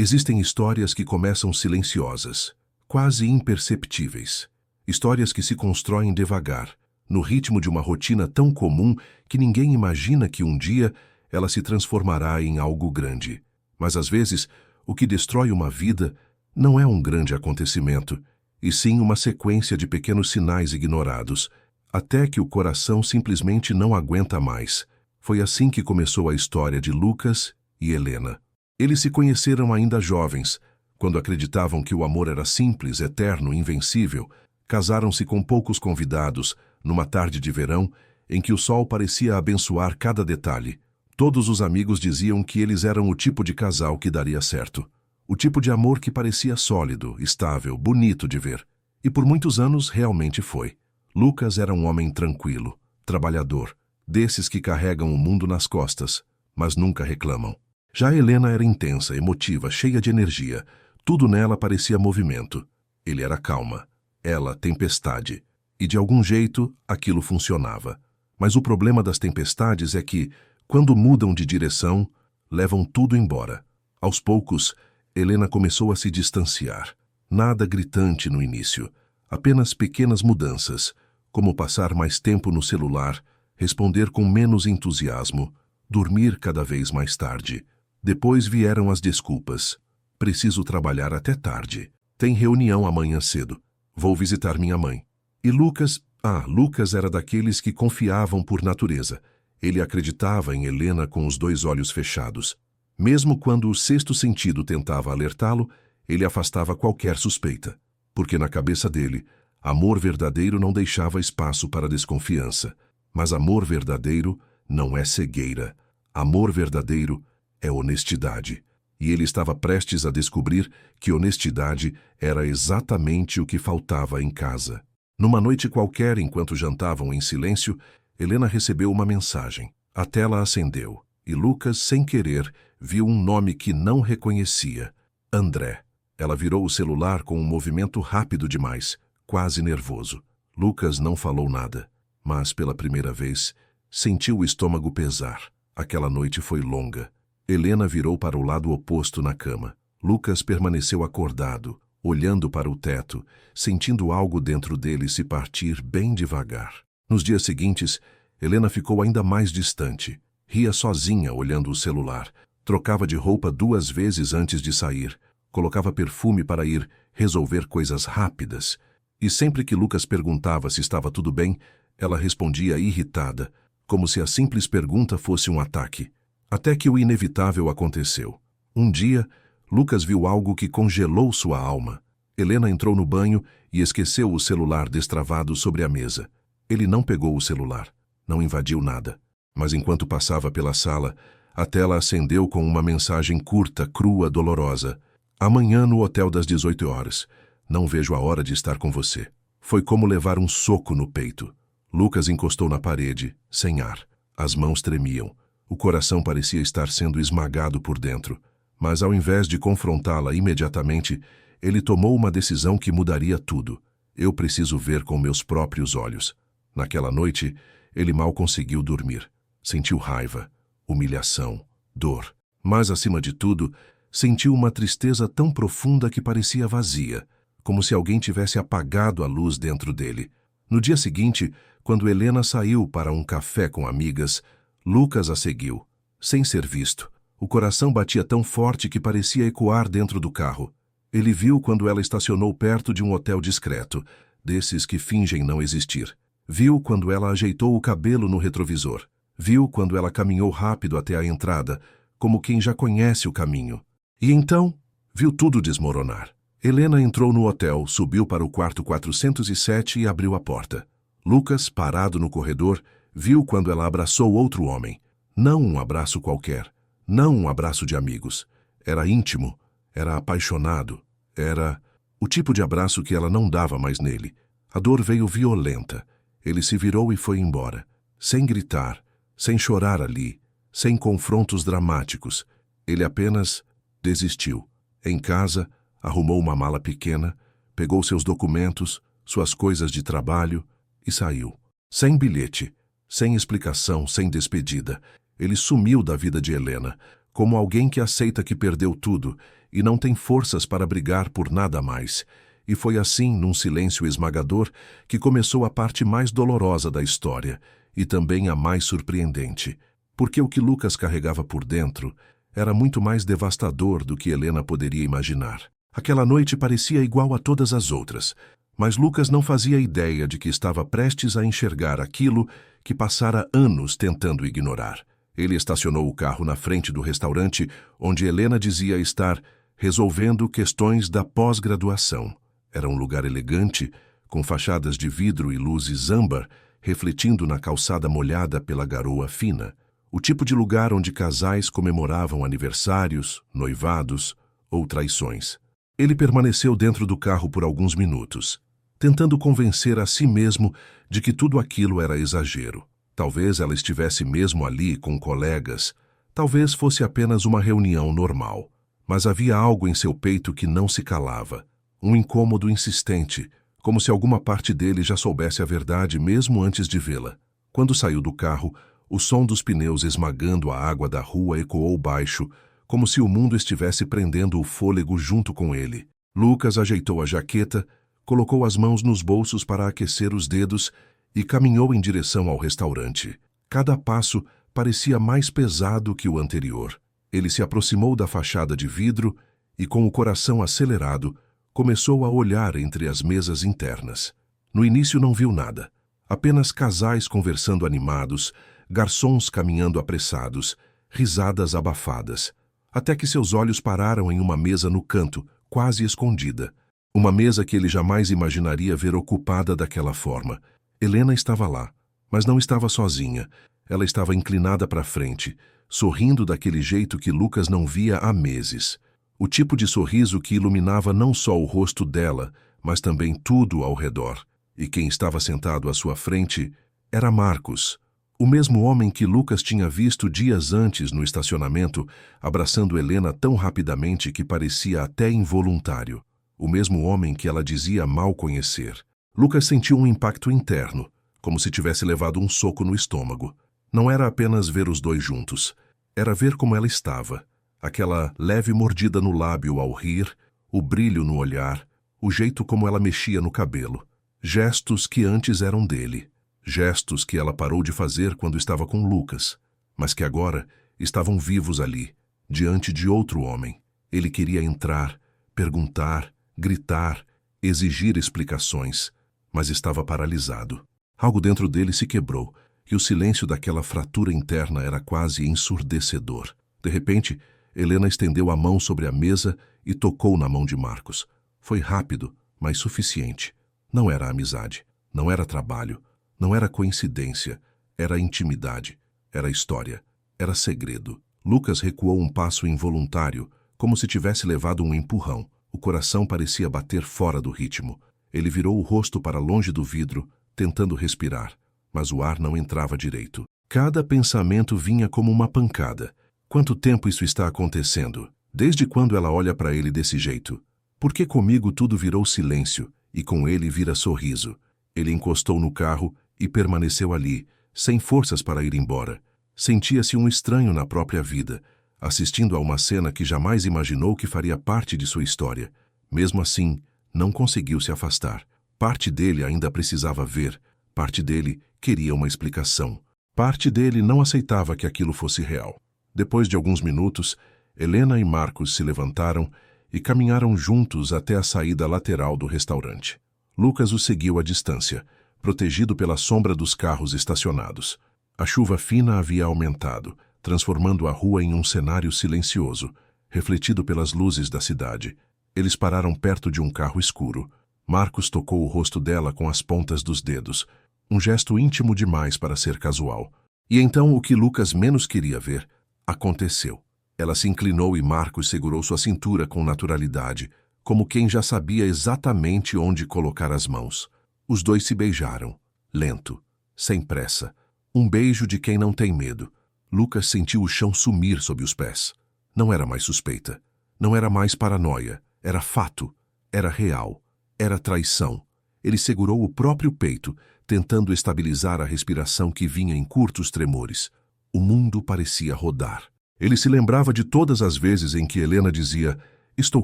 Existem histórias que começam silenciosas, quase imperceptíveis. Histórias que se constroem devagar, no ritmo de uma rotina tão comum que ninguém imagina que um dia ela se transformará em algo grande. Mas às vezes, o que destrói uma vida não é um grande acontecimento, e sim uma sequência de pequenos sinais ignorados, até que o coração simplesmente não aguenta mais. Foi assim que começou a história de Lucas e Helena. Eles se conheceram ainda jovens, quando acreditavam que o amor era simples, eterno, invencível. Casaram-se com poucos convidados, numa tarde de verão, em que o sol parecia abençoar cada detalhe. Todos os amigos diziam que eles eram o tipo de casal que daria certo. O tipo de amor que parecia sólido, estável, bonito de ver. E por muitos anos realmente foi. Lucas era um homem tranquilo, trabalhador, desses que carregam o mundo nas costas, mas nunca reclamam. Já Helena era intensa, emotiva, cheia de energia. Tudo nela parecia movimento. Ele era calma, ela tempestade. E de algum jeito, aquilo funcionava. Mas o problema das tempestades é que, quando mudam de direção, levam tudo embora. Aos poucos, Helena começou a se distanciar. Nada gritante no início, apenas pequenas mudanças, como passar mais tempo no celular, responder com menos entusiasmo, dormir cada vez mais tarde. Depois vieram as desculpas. Preciso trabalhar até tarde. Tem reunião amanhã cedo. Vou visitar minha mãe. E Lucas era daqueles que confiavam por natureza. Ele acreditava em Helena com os 2 olhos fechados. Mesmo quando o sexto sentido tentava alertá-lo, ele afastava qualquer suspeita. Porque na cabeça dele, amor verdadeiro não deixava espaço para desconfiança. Mas amor verdadeiro não é cegueira. Amor verdadeiro é honestidade. E ele estava prestes a descobrir que honestidade era exatamente o que faltava em casa. Numa noite qualquer, enquanto jantavam em silêncio, Helena recebeu uma mensagem. A tela acendeu, e Lucas, sem querer, viu um nome que não reconhecia. André. Ela virou o celular com um movimento rápido demais, quase nervoso. Lucas não falou nada, mas, pela primeira vez, sentiu o estômago pesar. Aquela noite foi longa. Helena virou para o lado oposto na cama. Lucas permaneceu acordado, olhando para o teto, sentindo algo dentro dele se partir bem devagar. Nos dias seguintes, Helena ficou ainda mais distante. Ria sozinha olhando o celular. Trocava de roupa 2 vezes antes de sair. Colocava perfume para ir resolver coisas rápidas. E sempre que Lucas perguntava se estava tudo bem, ela respondia irritada, como se a simples pergunta fosse um ataque. Até que o inevitável aconteceu. Um dia, Lucas viu algo que congelou sua alma. Helena entrou no banho e esqueceu o celular destravado sobre a mesa. Ele não pegou o celular, não invadiu nada. Mas enquanto passava pela sala, a tela acendeu com uma mensagem curta, crua, dolorosa. Amanhã no hotel das 18 horas. Não vejo a hora de estar com você. Foi como levar um soco no peito. Lucas encostou na parede, sem ar. As mãos tremiam. O coração parecia estar sendo esmagado por dentro, mas ao invés de confrontá-la imediatamente, ele tomou uma decisão que mudaria tudo. Eu preciso ver com meus próprios olhos. Naquela noite, ele mal conseguiu dormir. Sentiu raiva, humilhação, dor. Mas, acima de tudo, sentiu uma tristeza tão profunda que parecia vazia, como se alguém tivesse apagado a luz dentro dele. No dia seguinte, quando Helena saiu para um café com amigas, Lucas a seguiu, sem ser visto. O coração batia tão forte que parecia ecoar dentro do carro. Ele viu quando ela estacionou perto de um hotel discreto, desses que fingem não existir. Viu quando ela ajeitou o cabelo no retrovisor. Viu quando ela caminhou rápido até a entrada, como quem já conhece o caminho. E então, viu tudo desmoronar. Helena entrou no hotel, subiu para o quarto 407 e abriu a porta. Lucas, parado no corredor, viu quando ela abraçou outro homem. Não um abraço qualquer, não um abraço de amigos. Era íntimo, era apaixonado, era o tipo de abraço que ela não dava mais nele. A dor veio violenta. Ele se virou e foi embora, sem gritar, sem chorar ali, sem confrontos dramáticos. Ele apenas desistiu. Em casa, arrumou uma mala pequena, pegou seus documentos, suas coisas de trabalho e saiu. Sem bilhete, sem explicação, sem despedida. Ele sumiu da vida de Helena, como alguém que aceita que perdeu tudo e não tem forças para brigar por nada mais. E foi assim, num silêncio esmagador, que começou a parte mais dolorosa da história, e também a mais surpreendente, porque o que Lucas carregava por dentro era muito mais devastador do que Helena poderia imaginar. Aquela noite parecia igual a todas as outras, mas Lucas não fazia ideia de que estava prestes a enxergar aquilo que passara anos tentando ignorar. Ele estacionou o carro na frente do restaurante onde Helena dizia estar resolvendo questões da pós-graduação. Era um lugar elegante, com fachadas de vidro e luzes âmbar, refletindo na calçada molhada pela garoa fina. O tipo de lugar onde casais comemoravam aniversários, noivados ou traições. Ele permaneceu dentro do carro por alguns minutos, tentando convencer a si mesmo de que tudo aquilo era exagero. Talvez ela estivesse mesmo ali com colegas, talvez fosse apenas uma reunião normal. Mas havia algo em seu peito que não se calava, um incômodo insistente, como se alguma parte dele já soubesse a verdade mesmo antes de vê-la. Quando saiu do carro, o som dos pneus esmagando a água da rua ecoou baixo, como se o mundo estivesse prendendo o fôlego junto com ele. Lucas ajeitou a jaqueta, colocou as mãos nos bolsos para aquecer os dedos e caminhou em direção ao restaurante. Cada passo parecia mais pesado que o anterior. Ele se aproximou da fachada de vidro e, com o coração acelerado, começou a olhar entre as mesas internas. No início não viu nada, apenas casais conversando animados, garçons caminhando apressados, risadas abafadas, até que seus olhos pararam em uma mesa no canto, quase escondida. Uma mesa que ele jamais imaginaria ver ocupada daquela forma. Helena estava lá, mas não estava sozinha. Ela estava inclinada para frente, sorrindo daquele jeito que Lucas não via há meses. O tipo de sorriso que iluminava não só o rosto dela, mas também tudo ao redor. E quem estava sentado à sua frente era Marcos, o mesmo homem que Lucas tinha visto dias antes no estacionamento, abraçando Helena tão rapidamente que parecia até involuntário. O mesmo homem que ela dizia mal conhecer. Lucas sentiu um impacto interno, como se tivesse levado um soco no estômago. Não era apenas ver os dois juntos, era ver como ela estava. Aquela leve mordida no lábio ao rir, o brilho no olhar, o jeito como ela mexia no cabelo. Gestos que antes eram dele. Gestos que ela parou de fazer quando estava com Lucas, mas que agora estavam vivos ali, diante de outro homem. Ele queria entrar, perguntar, gritar, exigir explicações, mas estava paralisado. Algo dentro dele se quebrou, e o silêncio daquela fratura interna era quase ensurdecedor. De repente, Helena estendeu a mão sobre a mesa e tocou na mão de Marcos. Foi rápido, mas suficiente. Não era amizade, não era trabalho, não era coincidência, era intimidade, era história, era segredo. Lucas recuou um passo involuntário, como se tivesse levado um empurrão. O coração parecia bater fora do ritmo. Ele virou o rosto para longe do vidro, tentando respirar, mas o ar não entrava direito. Cada pensamento vinha como uma pancada. Quanto tempo isso está acontecendo? Desde quando ela olha para ele desse jeito? Por que comigo tudo virou silêncio e com ele vira sorriso? Ele encostou no carro e permaneceu ali, sem forças para ir embora. Sentia-se um estranho na própria vida, assistindo a uma cena que jamais imaginou que faria parte de sua história. Mesmo assim, não conseguiu se afastar. Parte dele ainda precisava ver, parte dele queria uma explicação. Parte dele não aceitava que aquilo fosse real. Depois de alguns minutos, Helena e Marcos se levantaram e caminharam juntos até a saída lateral do restaurante. Lucas o seguiu à distância, protegido pela sombra dos carros estacionados. A chuva fina havia aumentado, transformando a rua em um cenário silencioso, refletido pelas luzes da cidade. Eles pararam perto de um carro escuro. Marcos tocou o rosto dela com as pontas dos dedos, um gesto íntimo demais para ser casual. E então o que Lucas menos queria ver aconteceu. Ela se inclinou e Marcos segurou sua cintura com naturalidade, como quem já sabia exatamente onde colocar as mãos. Os dois se beijaram, lento, sem pressa. Um beijo de quem não tem medo. Lucas sentiu o chão sumir sob os pés. Não era mais suspeita. Não era mais paranoia. Era fato. Era real. Era traição. Ele segurou o próprio peito, tentando estabilizar a respiração que vinha em curtos tremores. O mundo parecia rodar. Ele se lembrava de todas as vezes em que Helena dizia: "Estou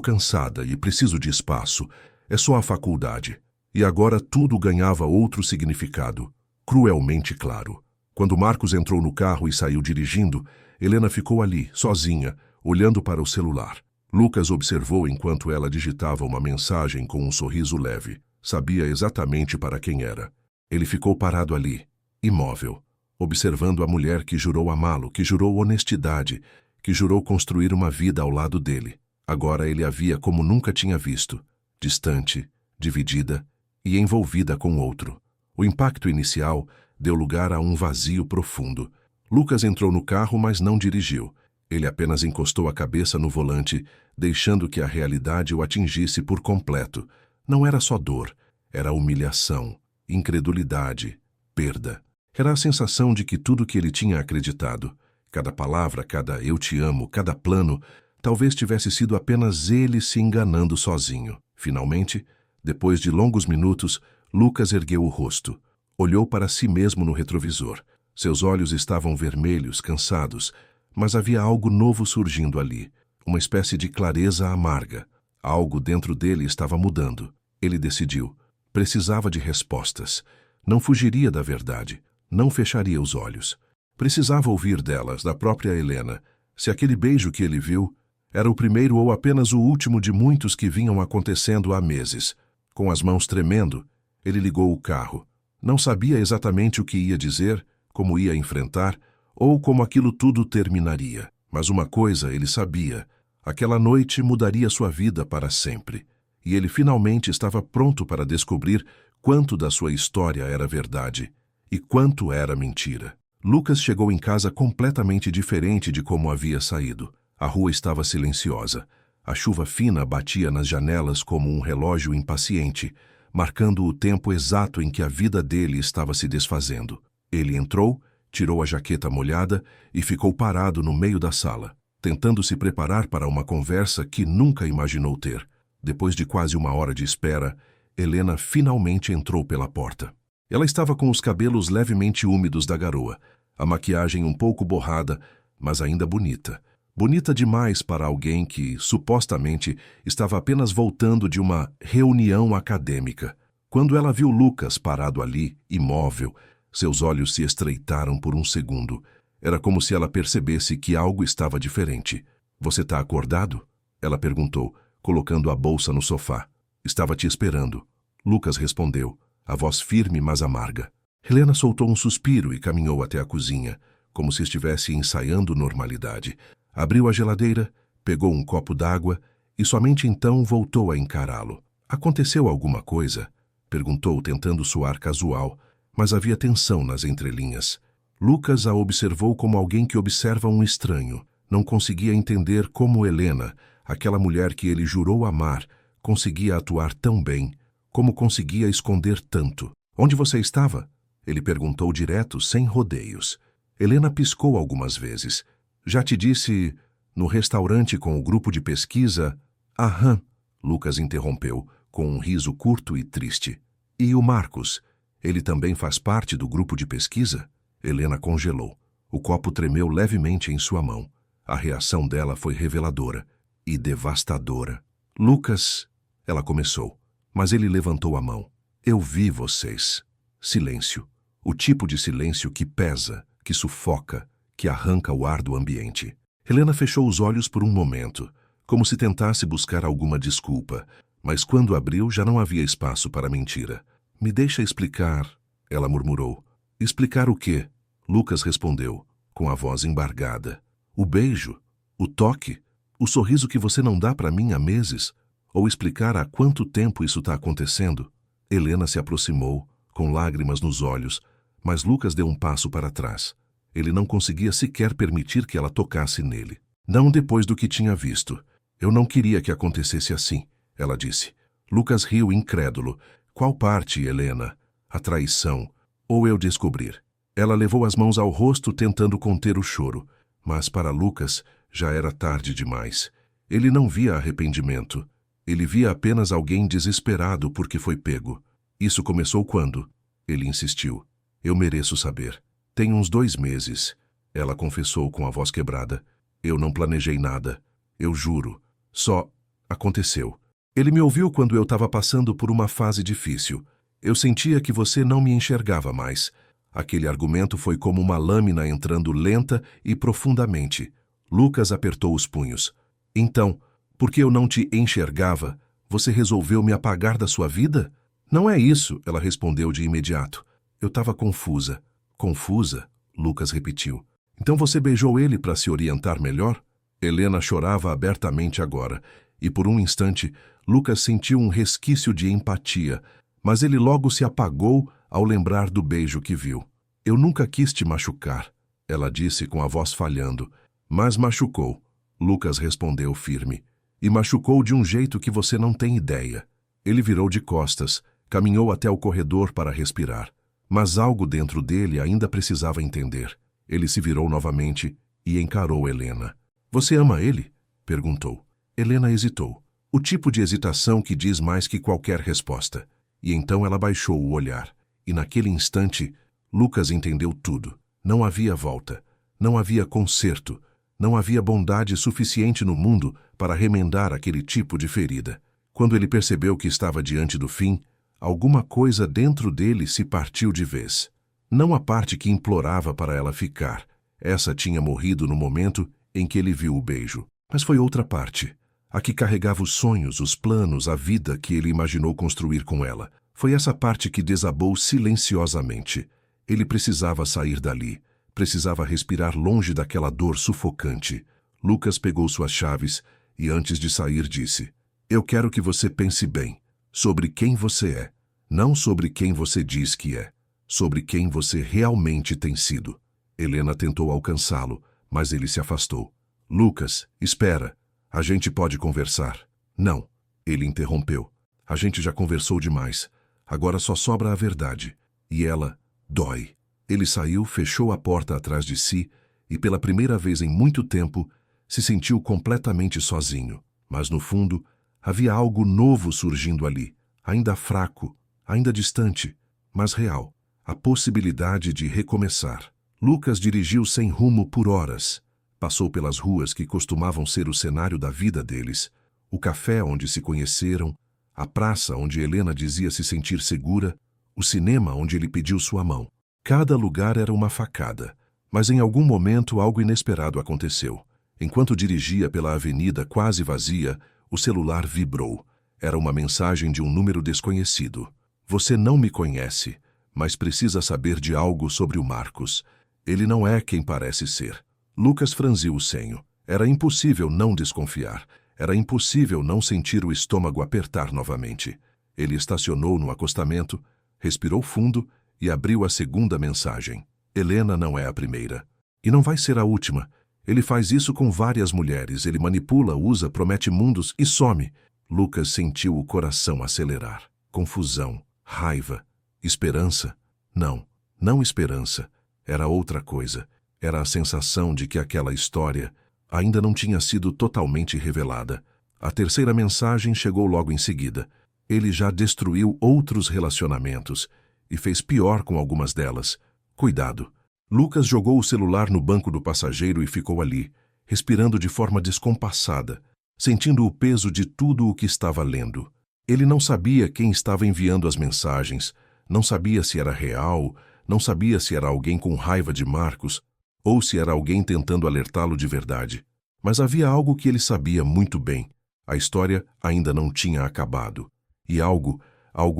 cansada e preciso de espaço. É só a faculdade." E agora tudo ganhava outro significado, cruelmente claro. Quando Marcos entrou no carro e saiu dirigindo, Helena ficou ali, sozinha, olhando para o celular. Lucas observou enquanto ela digitava uma mensagem com um sorriso leve. Sabia exatamente para quem era. Ele ficou parado ali, imóvel, observando a mulher que jurou amá-lo, que jurou honestidade, que jurou construir uma vida ao lado dele. Agora ele a via como nunca tinha visto, distante, dividida e envolvida com outro. O impacto inicial deu lugar a um vazio profundo. Lucas entrou no carro, mas não dirigiu. Ele apenas encostou a cabeça no volante, deixando que a realidade o atingisse por completo. Não era só dor, era humilhação, incredulidade, perda. Era a sensação de que tudo que ele tinha acreditado, cada palavra, cada "eu te amo", cada plano, talvez tivesse sido apenas ele se enganando sozinho. Finalmente, depois de longos minutos, Lucas ergueu o rosto. Olhou para si mesmo no retrovisor. Seus olhos estavam vermelhos, cansados, mas havia algo novo surgindo ali, uma espécie de clareza amarga. Algo dentro dele estava mudando. Ele decidiu. Precisava de respostas. Não fugiria da verdade. Não fecharia os olhos. Precisava ouvir delas, da própria Helena, se aquele beijo que ele viu era o primeiro ou apenas o último de muitos que vinham acontecendo há meses. Com as mãos tremendo, ele ligou o carro. Não sabia exatamente o que ia dizer, como ia enfrentar, ou como aquilo tudo terminaria. Mas uma coisa ele sabia: aquela noite mudaria sua vida para sempre. E ele finalmente estava pronto para descobrir quanto da sua história era verdade e quanto era mentira. Lucas chegou em casa completamente diferente de como havia saído. A rua estava silenciosa. A chuva fina batia nas janelas como um relógio impaciente, marcando o tempo exato em que a vida dele estava se desfazendo. Ele entrou, tirou a jaqueta molhada e ficou parado no meio da sala, tentando se preparar para uma conversa que nunca imaginou ter. Depois de quase uma hora de espera, Helena finalmente entrou pela porta. Ela estava com os cabelos levemente úmidos da garoa, a maquiagem um pouco borrada, mas ainda bonita. Bonita demais para alguém que, supostamente, estava apenas voltando de uma reunião acadêmica. Quando ela viu Lucas parado ali, imóvel, seus olhos se estreitaram por um segundo. Era como se ela percebesse que algo estava diferente. "Você está acordado?" ela perguntou, colocando a bolsa no sofá. "Estava te esperando." Lucas respondeu, a voz firme mas amarga. Helena soltou um suspiro e caminhou até a cozinha, como se estivesse ensaiando normalidade. Abriu a geladeira, pegou um copo d'água e somente então voltou a encará-lo. "Aconteceu alguma coisa?" perguntou, tentando soar casual, mas havia tensão nas entrelinhas. Lucas a observou como alguém que observa um estranho. Não conseguia entender como Helena, aquela mulher que ele jurou amar, conseguia atuar tão bem, como conseguia esconder tanto. "Onde você estava?" ele perguntou direto, sem rodeios. Helena piscou algumas vezes. "Já te disse, no restaurante com o grupo de pesquisa?" "Aham", Lucas interrompeu, com um riso curto e triste. "E o Marcos? Ele também faz parte do grupo de pesquisa?" Helena congelou. O copo tremeu levemente em sua mão. A reação dela foi reveladora e devastadora. "Lucas", ela começou, mas ele levantou a mão. "Eu vi vocês." Silêncio. O tipo de silêncio que pesa, que sufoca, que arranca o ar do ambiente. Helena fechou os olhos por um momento, como se tentasse buscar alguma desculpa, mas quando abriu já não havia espaço para mentira. "Me deixa explicar", ela murmurou. "Explicar o quê?" Lucas respondeu, com a voz embargada. "O beijo, o toque, o sorriso que você não dá para mim há meses? Ou explicar há quanto tempo isso está acontecendo?" Helena se aproximou, com lágrimas nos olhos, mas Lucas deu um passo para trás. Ele não conseguia sequer permitir que ela tocasse nele. "Não depois do que tinha visto. Eu não queria que acontecesse assim", ela disse. Lucas riu incrédulo. "Qual parte, Helena? A traição? Ou eu descobrir?" Ela levou as mãos ao rosto tentando conter o choro, mas para Lucas já era tarde demais. Ele não via arrependimento. Ele via apenas alguém desesperado porque foi pego. "Isso começou quando?" Ele insistiu. "Eu mereço saber." "Tem uns 2 meses", ela confessou com a voz quebrada. Eu não planejei nada. Eu juro. Só aconteceu. Ele me ouviu quando eu estava passando por uma fase difícil. Eu sentia que você não me enxergava mais. Aquele argumento foi como uma lâmina entrando lenta e profundamente. Lucas apertou os punhos. Então, porque eu não te enxergava, você resolveu me apagar da sua vida? Não é isso, ela respondeu de imediato. Eu estava confusa. Confusa? Lucas repetiu. Então você beijou ele para se orientar melhor? Helena chorava abertamente agora, e por um instante, Lucas sentiu um resquício de empatia, mas ele logo se apagou ao lembrar do beijo que viu. Eu nunca quis te machucar, ela disse com a voz falhando. Mas machucou, Lucas respondeu firme. E machucou de um jeito que você não tem ideia. Ele virou de costas, caminhou até o corredor para respirar. Mas algo dentro dele ainda precisava entender. Ele se virou novamente e encarou Helena. Você ama ele? Perguntou. Helena hesitou. O tipo de hesitação que diz mais que qualquer resposta. E então ela baixou o olhar. E naquele instante, Lucas entendeu tudo. Não havia volta. Não havia conserto. Não havia bondade suficiente no mundo para remendar aquele tipo de ferida. Quando ele percebeu que estava diante do fim, alguma coisa dentro dele se partiu de vez. Não a parte que implorava para ela ficar. Essa tinha morrido no momento em que ele viu o beijo. Mas foi outra parte. A que carregava os sonhos, os planos, a vida que ele imaginou construir com ela. Foi essa parte que desabou silenciosamente. Ele precisava sair dali. Precisava respirar longe daquela dor sufocante. Lucas pegou suas chaves e, antes de sair, disse: Eu quero que você pense bem sobre quem você é. Não sobre quem você diz que é. Sobre quem você realmente tem sido. Helena tentou alcançá-lo, mas ele se afastou. Lucas, espera. A gente pode conversar. Não. Ele interrompeu. A gente já conversou demais. Agora só sobra a verdade. E ela dói. Ele saiu, fechou a porta atrás de si e, pela primeira vez em muito tempo, se sentiu completamente sozinho. Mas, no fundo, havia algo novo surgindo ali, ainda fraco, ainda distante, mas real. A possibilidade de recomeçar. Lucas dirigiu sem rumo por horas. Passou pelas ruas que costumavam ser o cenário da vida deles, o café onde se conheceram, a praça onde Helena dizia se sentir segura, o cinema onde ele pediu sua mão. Cada lugar era uma facada, mas em algum momento algo inesperado aconteceu. Enquanto dirigia pela avenida quase vazia, o celular vibrou. Era uma mensagem de um número desconhecido. Você não me conhece, mas precisa saber de algo sobre o Marcos. Ele não é quem parece ser. Lucas franziu o senho. Era impossível não desconfiar. Era impossível não sentir o estômago apertar novamente. Ele estacionou no acostamento, respirou fundo e abriu a segunda mensagem. Helena não é a primeira. E não vai ser a última. Ele faz isso com várias mulheres. Ele manipula, usa, promete mundos e some. Lucas sentiu o coração acelerar. Confusão, raiva, esperança? Não, não esperança. Era outra coisa. Era a sensação de que aquela história ainda não tinha sido totalmente revelada. A terceira mensagem chegou logo em seguida. Ele já destruiu outros relacionamentos e fez pior com algumas delas. Cuidado. Lucas jogou o celular no banco do passageiro e ficou ali, respirando de forma descompassada, sentindo o peso de tudo o que estava lendo. Ele não sabia quem estava enviando as mensagens, não sabia se era real, não sabia se era alguém com raiva de Marcos ou se era alguém tentando alertá-lo de verdade. Mas havia algo que ele sabia muito bem. A história ainda não tinha acabado. E algo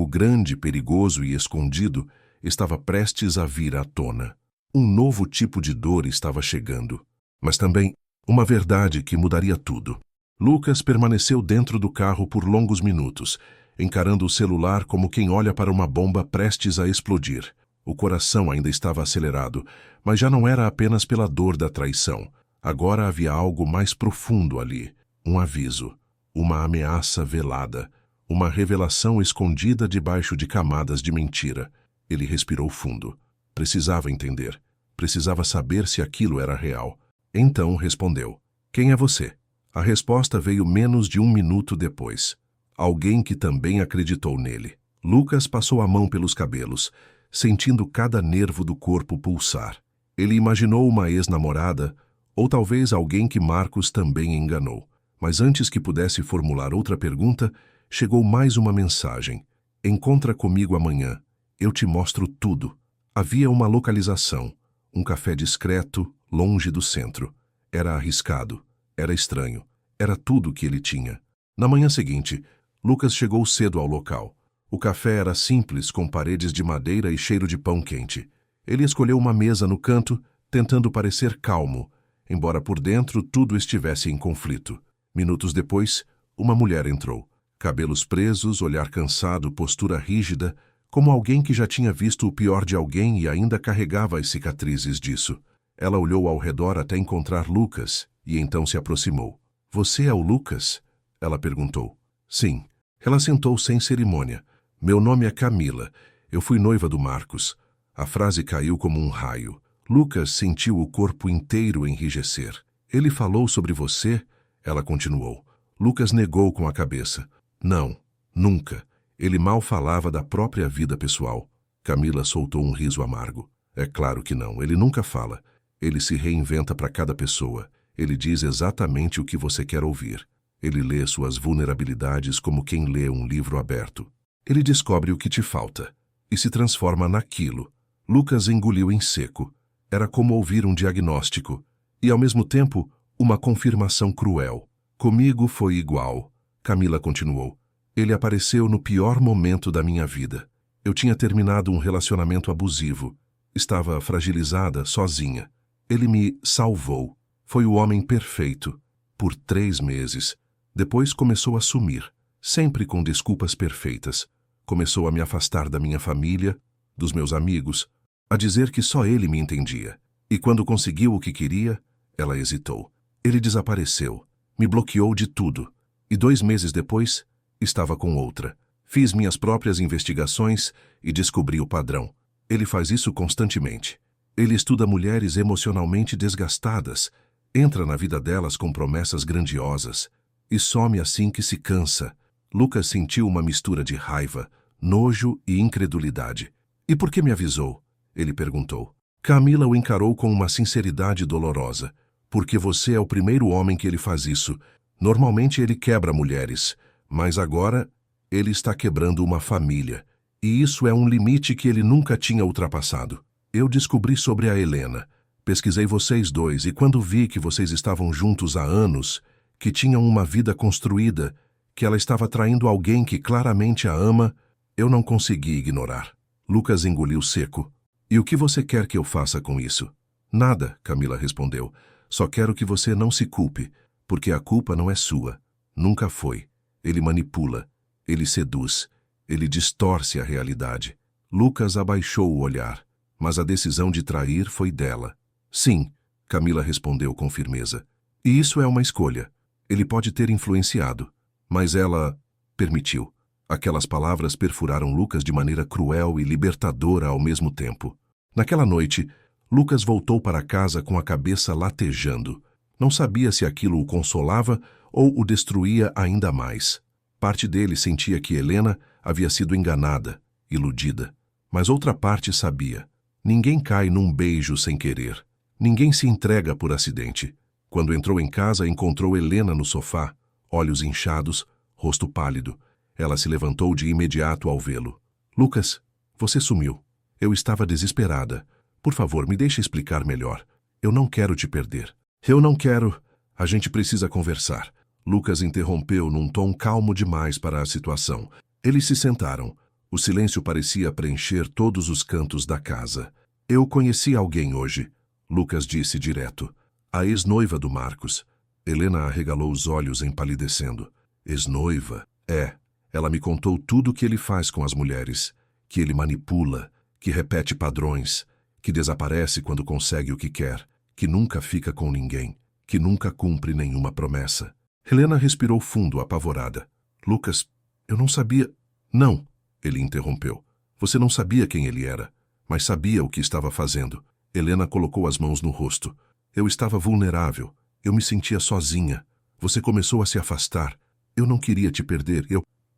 grande, perigoso e escondido, estava prestes a vir à tona. Um novo tipo de dor estava chegando. Mas também uma verdade que mudaria tudo. Lucas permaneceu dentro do carro por longos minutos, encarando o celular como quem olha para uma bomba prestes a explodir. O coração ainda estava acelerado, mas já não era apenas pela dor da traição. Agora havia algo mais profundo ali. Um aviso, uma ameaça velada, uma revelação escondida debaixo de camadas de mentira. Ele respirou fundo. Precisava entender. Precisava saber se aquilo era real. Então respondeu: Quem é você? A resposta veio menos de um minuto depois. Alguém que também acreditou nele. Lucas passou a mão pelos cabelos, sentindo cada nervo do corpo pulsar. Ele imaginou uma ex-namorada Ou talvez alguém que Marcos também enganou. Mas antes que pudesse formular outra pergunta, chegou mais uma mensagem. Encontra comigo amanhã. Eu te mostro tudo. Havia uma localização. Um café discreto, longe do centro. Era arriscado. Era estranho. Era tudo o que ele tinha. Na manhã seguinte, Lucas chegou cedo ao local. O café era simples, com paredes de madeira e cheiro de pão quente. Ele escolheu uma mesa no canto, tentando parecer calmo, embora por dentro tudo estivesse em conflito. Minutos depois, uma mulher entrou. Cabelos presos, olhar cansado, postura rígida, como alguém que já tinha visto o pior de alguém e ainda carregava as cicatrizes disso. Ela olhou ao redor até encontrar Lucas e então se aproximou. — Você é o Lucas? Ela perguntou. — Sim. Ela sentou sem cerimônia. — Meu nome é Camila. Eu fui noiva do Marcos. A frase caiu como um raio. Lucas sentiu o corpo inteiro enrijecer. — Ele falou sobre você? Ela continuou. Lucas negou com a cabeça. — Não, nunca. Ele mal falava da própria vida pessoal. Camila soltou um riso amargo. — É claro que não. Ele nunca fala. Ele se reinventa para cada pessoa. Ele diz exatamente o que você quer ouvir. Ele lê suas vulnerabilidades como quem lê um livro aberto. Ele descobre o que te falta e se transforma naquilo. Lucas engoliu em seco. Era como ouvir um diagnóstico e, ao mesmo tempo, uma confirmação cruel. Comigo foi igual. Camila continuou. Ele apareceu no pior momento da minha vida. Eu tinha terminado um relacionamento abusivo. Estava fragilizada, sozinha. Ele me salvou. Foi o homem perfeito. Por 3 meses. Depois começou a sumir, sempre com desculpas perfeitas. Começou a me afastar da minha família, dos meus amigos, a dizer que só ele me entendia. E quando conseguiu o que queria, ela hesitou. Ele desapareceu, me bloqueou de tudo. E 2 meses depois, estava com outra. Fiz minhas próprias investigações e descobri o padrão. Ele faz isso constantemente. Ele estuda mulheres emocionalmente desgastadas, entra na vida delas com promessas grandiosas e some assim que se cansa. Lucas sentiu uma mistura de raiva, nojo e incredulidade. — E por que me avisou? Ele perguntou. Camila o encarou com uma sinceridade dolorosa. — Porque você é o primeiro homem que ele faz isso. Normalmente ele quebra mulheres, mas agora ele está quebrando uma família. E isso é um limite que ele nunca tinha ultrapassado. Eu descobri sobre a Helena. Pesquisei vocês dois e quando vi que vocês estavam juntos há anos, que tinham uma vida construída, que ela estava traindo alguém que claramente a ama, eu não consegui ignorar. Lucas engoliu seco. — E o que você quer que eu faça com isso? — Nada, Camila respondeu. Só quero que você não se culpe, porque a culpa não é sua. Nunca foi. Ele manipula. Ele seduz. Ele distorce a realidade. Lucas abaixou o olhar, mas a decisão de trair foi dela. — Sim, Camila respondeu com firmeza. E isso é uma escolha. Ele pode ter influenciado, mas ela permitiu. Aquelas palavras perfuraram Lucas de maneira cruel e libertadora ao mesmo tempo. Naquela noite, Lucas voltou para casa com a cabeça latejando. Não sabia se aquilo o consolava ou o destruía ainda mais. Parte dele sentia que Helena havia sido enganada, iludida. Mas outra parte sabia. Ninguém cai num beijo sem querer. Ninguém se entrega por acidente. Quando entrou em casa, encontrou Helena no sofá, olhos inchados, rosto pálido. Ela se levantou de imediato ao vê-lo. — Lucas, você sumiu. Eu estava desesperada. Por favor, me deixe explicar melhor. Eu não quero te perder. — Eu não quero. A gente precisa conversar. Lucas interrompeu num tom calmo demais para a situação. Eles se sentaram. O silêncio parecia preencher todos os cantos da casa. — Eu conheci alguém hoje, Lucas disse direto. A ex-noiva do Marcos. Helena arregalou os olhos empalidecendo. — Ex-noiva? É. Ela me contou tudo o que ele faz com as mulheres. Que ele manipula, que repete padrões, que desaparece quando consegue o que quer, que nunca fica com ninguém, que nunca cumpre nenhuma promessa. Helena respirou fundo, apavorada. — Lucas, eu não sabia... — Não, ele interrompeu. Você não sabia quem ele era, mas sabia o que estava fazendo. Helena colocou as mãos no rosto. Eu estava vulnerável. Eu me sentia sozinha. Você começou a se afastar. Eu não queria te perder.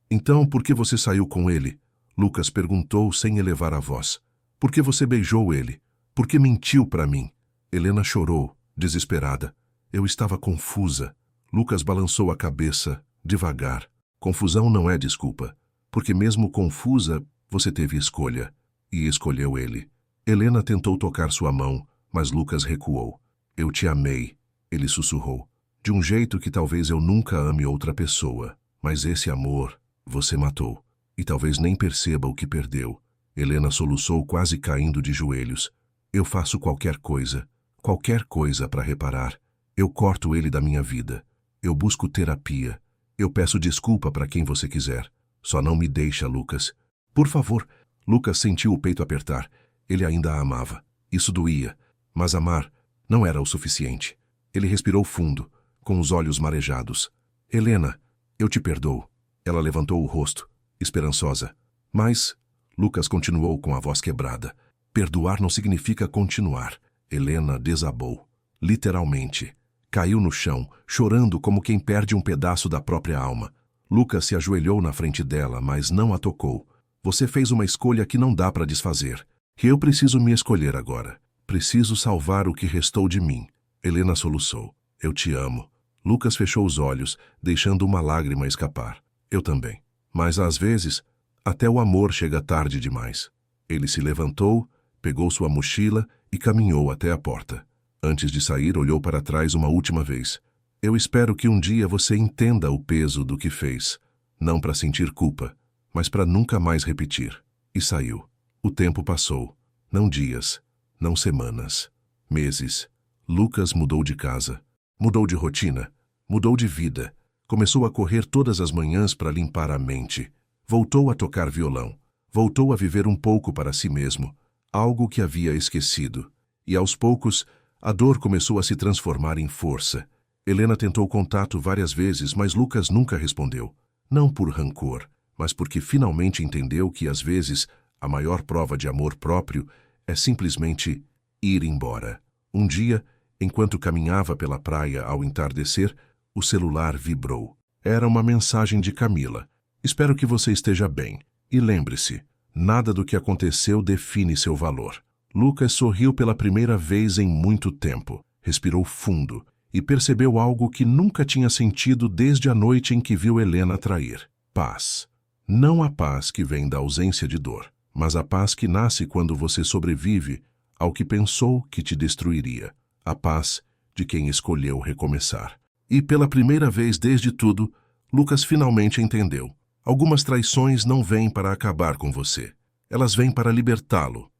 Então, por que você saiu com ele? Lucas perguntou sem elevar a voz. Por que você beijou ele? Por que mentiu para mim? Helena chorou, desesperada. Eu estava confusa. Lucas balançou a cabeça, devagar. Confusão não é desculpa, porque mesmo confusa, você teve escolha. E escolheu ele. Helena tentou tocar sua mão, mas Lucas recuou. Eu te amei, ele sussurrou. De um jeito que talvez eu nunca ame outra pessoa. Mas esse amor, você matou. E talvez nem perceba o que perdeu. Helena soluçou, quase caindo de joelhos. Eu faço qualquer coisa para reparar. Eu corto ele da minha vida. Eu busco terapia. Eu peço desculpa para quem você quiser. Só não me deixa, Lucas. Por favor. Lucas sentiu o peito apertar. Ele ainda a amava. Isso doía. Mas amar não era o suficiente. Ele respirou fundo, com os olhos marejados. Helena, eu te perdoo. Ela levantou o rosto, esperançosa. Mas, Lucas continuou com a voz quebrada. Perdoar não significa continuar. Helena desabou. Literalmente. Caiu no chão, chorando como quem perde um pedaço da própria alma. Lucas se ajoelhou na frente dela, mas não a tocou. Você fez uma escolha que não dá para desfazer. E eu preciso me escolher agora. Preciso salvar o que restou de mim. Helena soluçou. Eu te amo. Lucas fechou os olhos, deixando uma lágrima escapar. Eu também. Mas às vezes, até o amor chega tarde demais. Ele se levantou, pegou sua mochila e caminhou até a porta. Antes de sair, olhou para trás uma última vez. Eu espero que um dia você entenda o peso do que fez. Não para sentir culpa, mas para nunca mais repetir. E saiu. O tempo passou. Não dias, não semanas, meses. Lucas mudou de casa. Mudou de rotina. Mudou de vida. Começou a correr todas as manhãs para limpar a mente. Voltou a tocar violão. Voltou a viver um pouco para si mesmo. Algo que havia esquecido. E aos poucos, a dor começou a se transformar em força. Helena tentou contato várias vezes, mas Lucas nunca respondeu. Não por rancor, mas porque finalmente entendeu que, às vezes, a maior prova de amor próprio é simplesmente ir embora. Um dia, enquanto caminhava pela praia ao entardecer, o celular vibrou. Era uma mensagem de Camila. Espero que você esteja bem. E lembre-se, nada do que aconteceu define seu valor. Lucas sorriu pela primeira vez em muito tempo. Respirou fundo e percebeu algo que nunca tinha sentido desde a noite em que viu Helena trair. Paz. Não a paz que vem da ausência de dor, mas a paz que nasce quando você sobrevive ao que pensou que te destruiria. A paz de quem escolheu recomeçar. E pela primeira vez desde tudo, Lucas finalmente entendeu. Algumas traições não vêm para acabar com você. Elas vêm para libertá-lo.